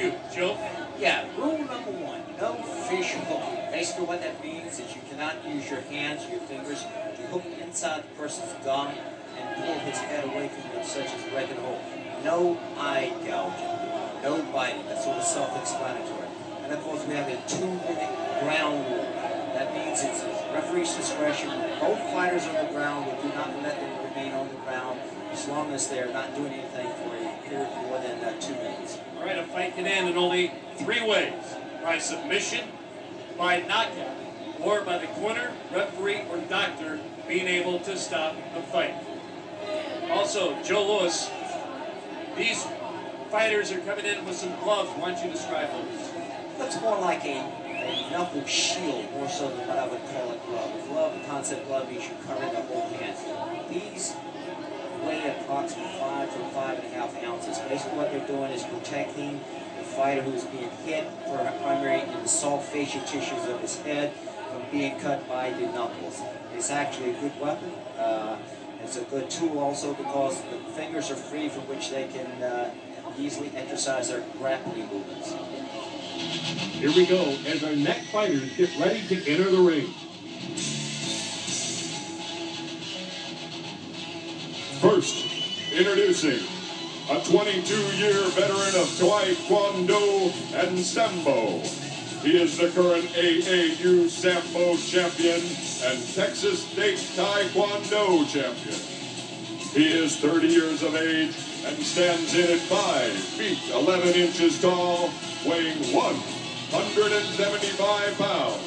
few. Joe? Yeah, rule number one, no fish hooking. Basically what that means is you cannot use your hands or your fingers to hook inside the person's gum and pull his head away from you, such as wrecking a hole. No eye gouging, no biting. That's sort of self-explanatory. And of course we have a 2-minute ground rule. That means it's a referee's discretion. Both fighters on the ground, we do not let them remain on the ground as long as they're not doing anything for a period more than 2 minutes. All right, a fight can end in only 3 ways. By submission, by knockout, or by the corner, referee, or doctor being able to stop the fight. Also, Joe Louis, these fighters are coming in with some gloves. Why don't you describe those? Looks more like a knuckle shield, more so than what I would call a glove. A glove, the concept glove means you're covering the whole hand. These weigh approximately 5 to 5.5 ounces. Basically what they're doing is protecting the fighter who's being hit primarily in the soft facial tissues of his head from being cut by the knuckles. It's actually a good weapon. It's a good tool also because the fingers are free from which they can easily exercise their grappling movements. Here we go as our next fighters get ready to enter the ring. First, introducing a 22-year veteran of Taekwondo and Sambo. He is the current AAU Sambo champion and Texas State Taekwondo champion. He is 30 years of age and stands in at 5 feet 11 inches tall, weighing 175 pounds.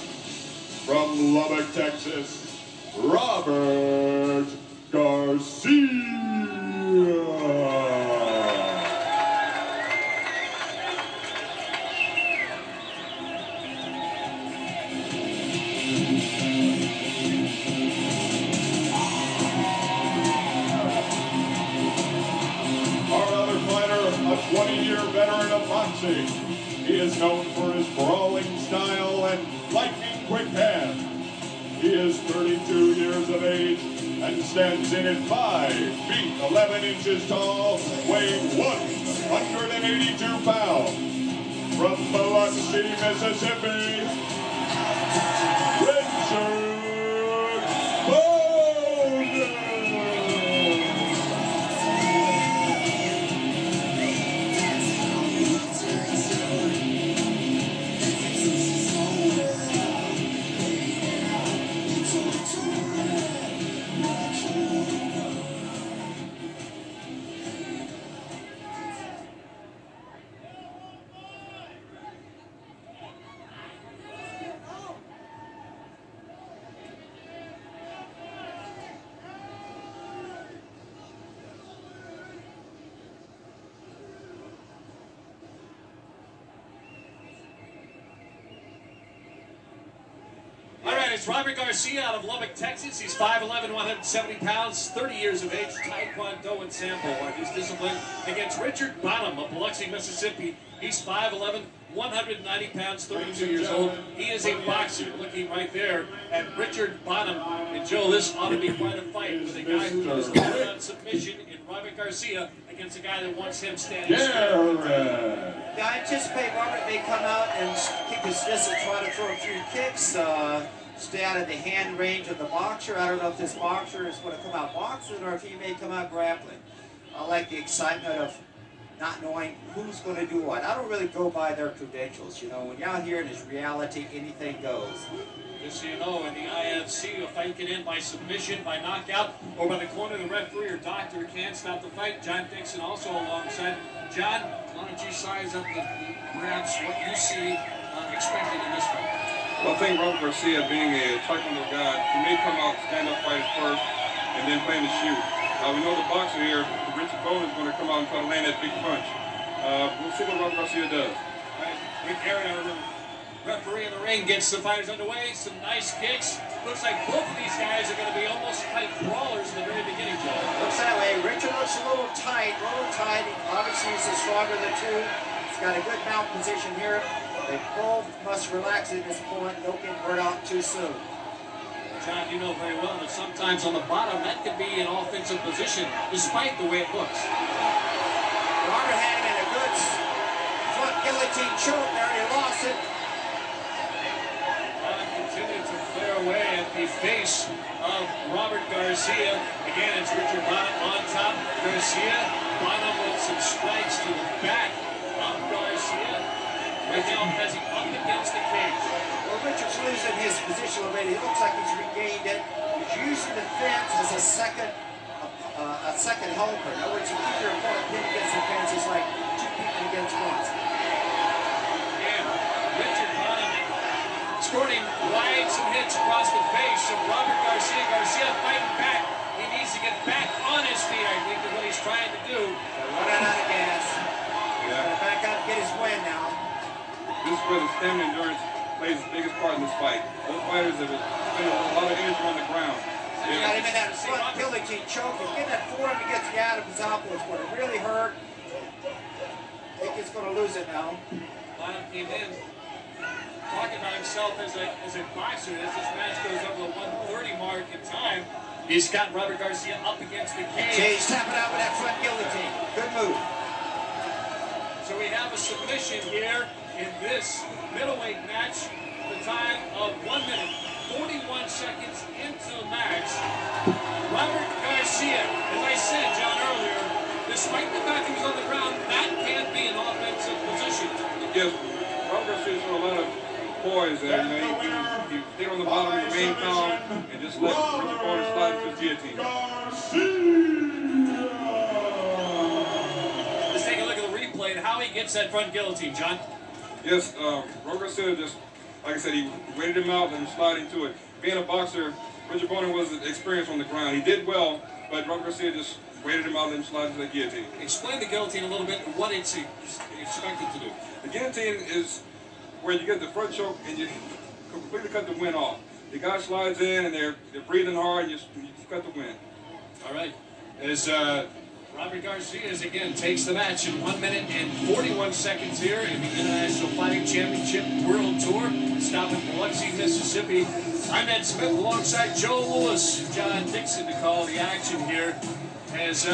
From Lubbock, Texas, Robert Garcia. Our other fighter, a 20-year veteran of boxing. He is known for his brawling style and lightning quick hands. He is 32 years of age and stands in at 5 feet 11 inches tall, weighing 182 pounds. From Biloxi City, Mississippi, Richard Bonin. It's Robert Garcia out of Lubbock, Texas. He's 5'11", 170 pounds, 30 years of age, Taekwondo and Sambo are his discipline. Against Richard Bonin of Biloxi, Mississippi. He's 5'11", 190 pounds, 32 years old. He is a boxer, looking right there at Richard Bonin. And Joe, this ought to be quite a fight with a guy who was on submission in Robert Garcia against a guy that wants him standing strong. Yeah, I anticipate Robert may come out and keep his distance and try to throw a few kicks. Stay out of the hand range of the boxer. I don't know if this boxer is going to come out boxing or if he may come out grappling. I like the excitement of not knowing who's going to do what. I don't really go by their credentials. You know, when you're out here in this reality, anything goes. Just so you know, in the IFC, a fight can end by submission, by knockout, or by the corner. The referee or doctor can't stop the fight. John Dixon also alongside. John, why don't you size up perhaps what you see expected in this fight? Well, I think Robert Garcia, being a Taekwondo guy, he may come out stand-up fight first and then plan to shoot. We know the boxer here, Richard Bonin, is going to come out and try to land that big punch. We'll see what Robert Garcia does. All right, Rick Aaron, the referee in the ring, gets the fighters underway. Some nice kicks. Looks like both of these guys are going to be almost like brawlers in the very beginning, Joe. Looks that way. Richard looks a little tight, Obviously, he's the stronger of the two. He's got a good mount position here. They both must relax at this point. Don't get burnt out too soon. John, you know very well that sometimes on the bottom, that could be an offensive position, despite the way it looks. Robert had him in a good front guillotine choke there, and he lost it. Continued to clear away at the face of Robert Garcia. Again, it's Richard Bonin on top. Garcia, Bonin with some strikes to the back of Garcia. Right now has him up against the cage. Well, Richard's losing his position already. It looks like he's regained it. He's using the fence as a second helper. In other words, you keep your opponent pinned against the fence. It's like two people against one. And Richard Bonin scored him wide some hits across the face of Robert Garcia. Garcia fighting back. He needs to get back on his feet, I think, is what he's trying to do. Running out of gas. Yeah. Gotta back out and get his win now. This is where the stamina endurance plays the biggest part in this fight. Both fighters have spent a lot of energy on the ground. You got him in that front guillotine choke. If you get that forearm against the Adam's apple, it's going to really hurt. I think he's going to lose it now. Bonin came in talking about himself as a boxer. As this match goes over the 1:30 mark in time, he's got Robert Garcia up against the cage. Cage tapping out with that front guillotine. Good move. So we have a submission here in this middleweight match. The time of 1 minute, 41 seconds into the match. Robert Garcia, as I said, John, earlier, despite the fact he was on the ground, that can't be an offensive position. Yes, Robert Garcia showed a lot of poise there. You know, he stayed on the bottom, remained calm, and just let Richard Bonin slide into his guillotine. Let's take a look at the replay and how he gets that front guillotine, John. Yes, Robert Garcia just, like I said, he waited him out and slid into it. Being a boxer, Richard Bonin was experienced on the ground. He did well, but Robert Garcia just waited him out and slid into the guillotine. Explain the guillotine a little bit and what it's expected to do. The guillotine is where you get the front choke and you completely cut the wind off. The guy slides in and they're breathing hard and you cut the wind. All right. As Robert Garcia again takes the match in 1 minute and 41 seconds here in the International Fighting Championship World Tour. Stop in Biloxi, Mississippi. I'm Ed Smith alongside Joe Lewis, John Dixon to call the action here as